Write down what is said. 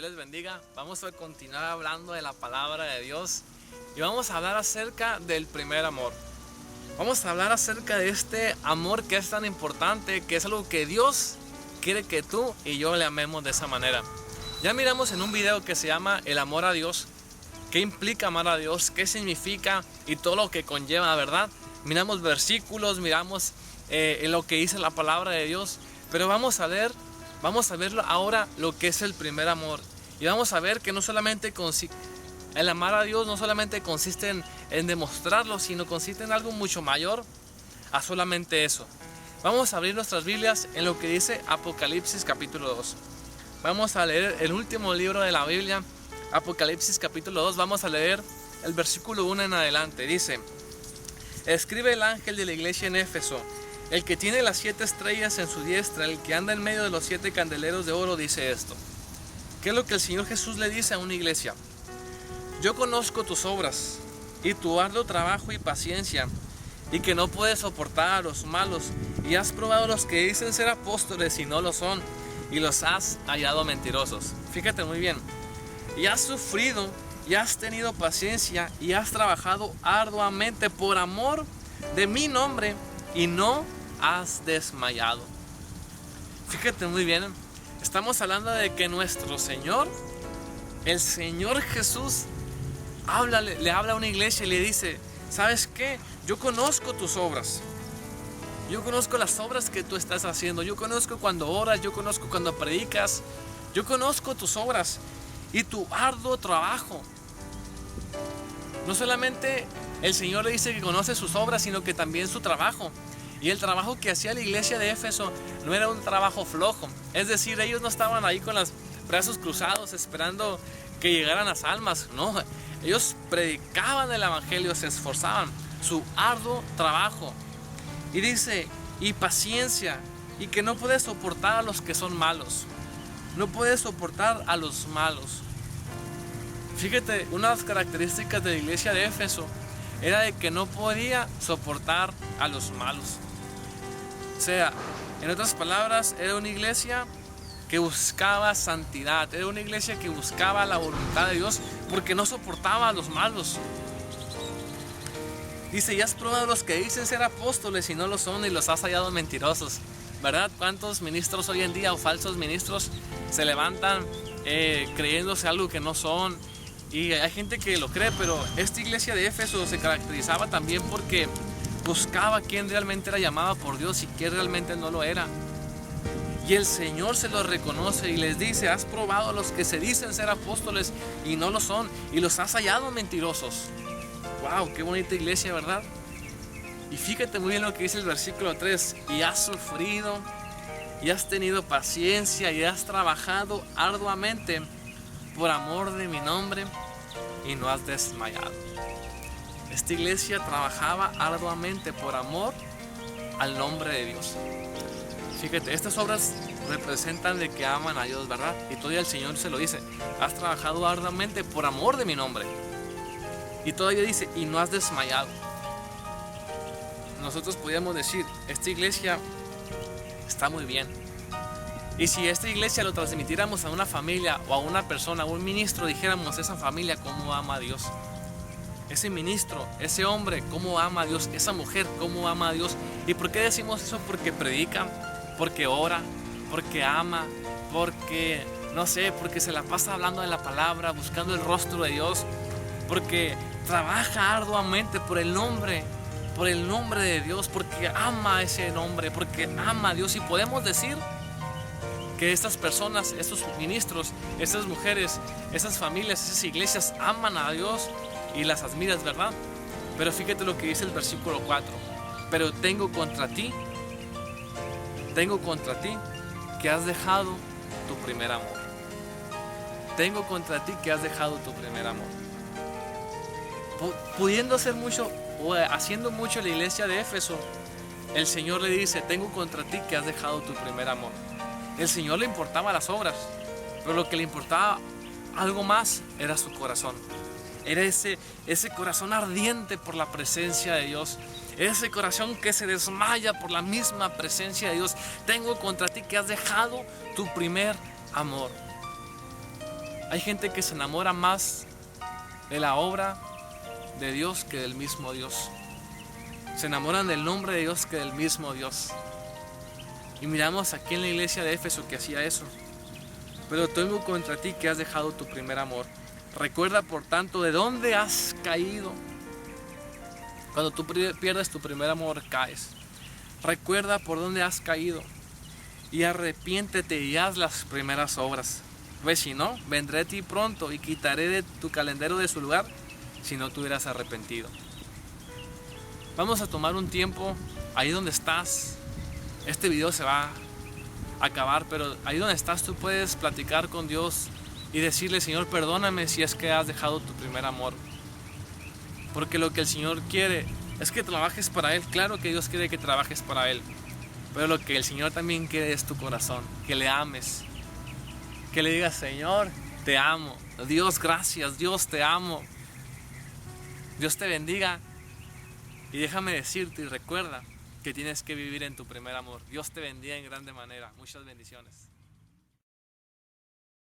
Dios les bendiga. Vamos a continuar hablando de la palabra de Dios y vamos a hablar acerca del primer amor. Vamos a hablar acerca de este amor que es tan importante, que es algo que Dios quiere que tú y yo le amemos de esa manera. Ya miramos en un video que se llama El amor a Dios, qué implica amar a Dios, qué significa y todo lo que conlleva, ¿verdad? Miramos versículos, miramos en lo que dice la palabra de Dios, pero vamos a ver ahora lo que es el primer amor. Y vamos a ver que no solamente el amar a Dios no solamente consiste en demostrarlo, sino consiste en algo mucho mayor a solamente eso. Vamos a abrir nuestras Biblias en lo que dice Apocalipsis capítulo 2. Vamos a leer el último libro de la Biblia, Apocalipsis capítulo 2. Vamos a leer el versículo 1 en adelante. Dice: escribe el ángel de la iglesia en Éfeso, el que tiene las 7 estrellas en su diestra, el que anda en medio de los 7 candeleros de oro, dice esto. ¿Qué es lo que el Señor Jesús le dice a una iglesia? Yo conozco tus obras y tu arduo trabajo y paciencia, y que no puedes soportar a los malos, y has probado a los que dicen ser apóstoles y no lo son, y los has hallado mentirosos. Fíjate muy bien. Y has sufrido, y has tenido paciencia, y has trabajado arduamente por amor de mi nombre, y no has desmayado. Fíjate muy bien, estamos hablando de que nuestro Señor, el Señor Jesús, le habla a una iglesia y le dice: ¿sabes qué? Yo conozco tus obras. Yo conozco las obras que tú estás haciendo. Yo conozco cuando oras, yo conozco cuando predicas. Yo conozco tus obras y tu arduo trabajo. No solamente el Señor le dice que conoce sus obras, sino que también su trabajo. Y el trabajo que hacía la iglesia de Éfeso no era un trabajo flojo. Es decir, ellos no estaban ahí con los brazos cruzados esperando que llegaran las almas. No, ellos predicaban el evangelio, se esforzaban. Su arduo trabajo. Y dice, y paciencia, y que no puede soportar a los que son malos. No puede soportar a los malos. Fíjate, una de las características de la iglesia de Éfeso era de que no podía soportar a los malos. O sea, en otras palabras, era una iglesia que buscaba santidad, era una iglesia que buscaba la voluntad de Dios porque no soportaba a los malos. Dice, ya has probado a los que dicen ser apóstoles y no lo son, y los has hallado mentirosos. ¿Verdad? ¿Cuántos ministros hoy en día o falsos ministros se levantan creyéndose algo que no son? Y hay gente que lo cree, pero esta iglesia de Éfeso se caracterizaba también porque buscaba quién realmente era llamado por Dios y quién realmente no lo era. Y el Señor se los reconoce y les dice: has probado a los que se dicen ser apóstoles y no lo son, y los has hallado mentirosos. ¡Wow! ¡Qué bonita iglesia!, ¿verdad? Y fíjate muy bien lo que dice el versículo 3. Y has sufrido, y has tenido paciencia, y has trabajado arduamente por amor de mi nombre, y no has desmayado. Esta iglesia trabajaba arduamente por amor al nombre de Dios. Fíjate, estas obras representan de que aman a Dios, ¿verdad? Y todavía el Señor se lo dice: has trabajado arduamente por amor de mi nombre. Y todavía dice: y no has desmayado. Nosotros podríamos decir: esta iglesia está muy bien. Y si esta iglesia lo transmitiéramos a una familia o a una persona, a un ministro, dijéramos: esa familia cómo ama a Dios, ese ministro, ese hombre cómo ama a Dios, esa mujer cómo ama a Dios. ¿Y por qué decimos eso? Porque predica, porque ora, porque ama, porque no sé, porque se la pasa hablando de la palabra, buscando el rostro de Dios, porque trabaja arduamente por el nombre de Dios, porque ama ese nombre, porque ama a Dios. Y podemos decir que estas personas, estos ministros, estas mujeres, esas familias, esas iglesias aman a Dios y las admiras, ¿verdad? Pero fíjate lo que dice el versículo 4. Pero tengo contra ti que has dejado tu primer amor. Tengo contra ti que has dejado tu primer amor. Pudiendo hacer mucho o haciendo mucho la iglesia de Éfeso, el Señor le dice: tengo contra ti que has dejado tu primer amor. El Señor le importaba las obras, pero lo que le importaba algo más era su corazón. Era ese corazón ardiente por la presencia de Dios, ese corazón que se desmaya por la misma presencia de Dios. Tengo contra ti que has dejado tu primer amor. Hay gente que se enamora más de la obra de Dios que del mismo Dios. Se enamoran del nombre de Dios que del mismo Dios. Y miramos aquí en la iglesia de Éfeso que hacía eso. Pero tengo contra ti que has dejado tu primer amor. Recuerda por tanto de dónde has caído. Cuando tú pierdes tu primer amor, caes. Recuerda por dónde has caído y arrepiéntete y haz las primeras obras. Pues si no, vendré a ti pronto y quitaré de tu calendario de su lugar si no te hubieras arrepentido. Vamos a tomar un tiempo ahí donde estás. Este video se va a acabar, pero ahí donde estás tú puedes platicar con Dios y decirle: Señor, perdóname si es que has dejado tu primer amor. Porque lo que el Señor quiere es que trabajes para Él. Claro que Dios quiere que trabajes para Él, pero lo que el Señor también quiere es tu corazón, que le ames, que le digas: Señor, te amo, Dios, gracias, Dios, te amo, Dios te bendiga. Y déjame decirte y recuerda que tienes que vivir en tu primer amor. Dios te bendiga en grande manera. Muchas bendiciones.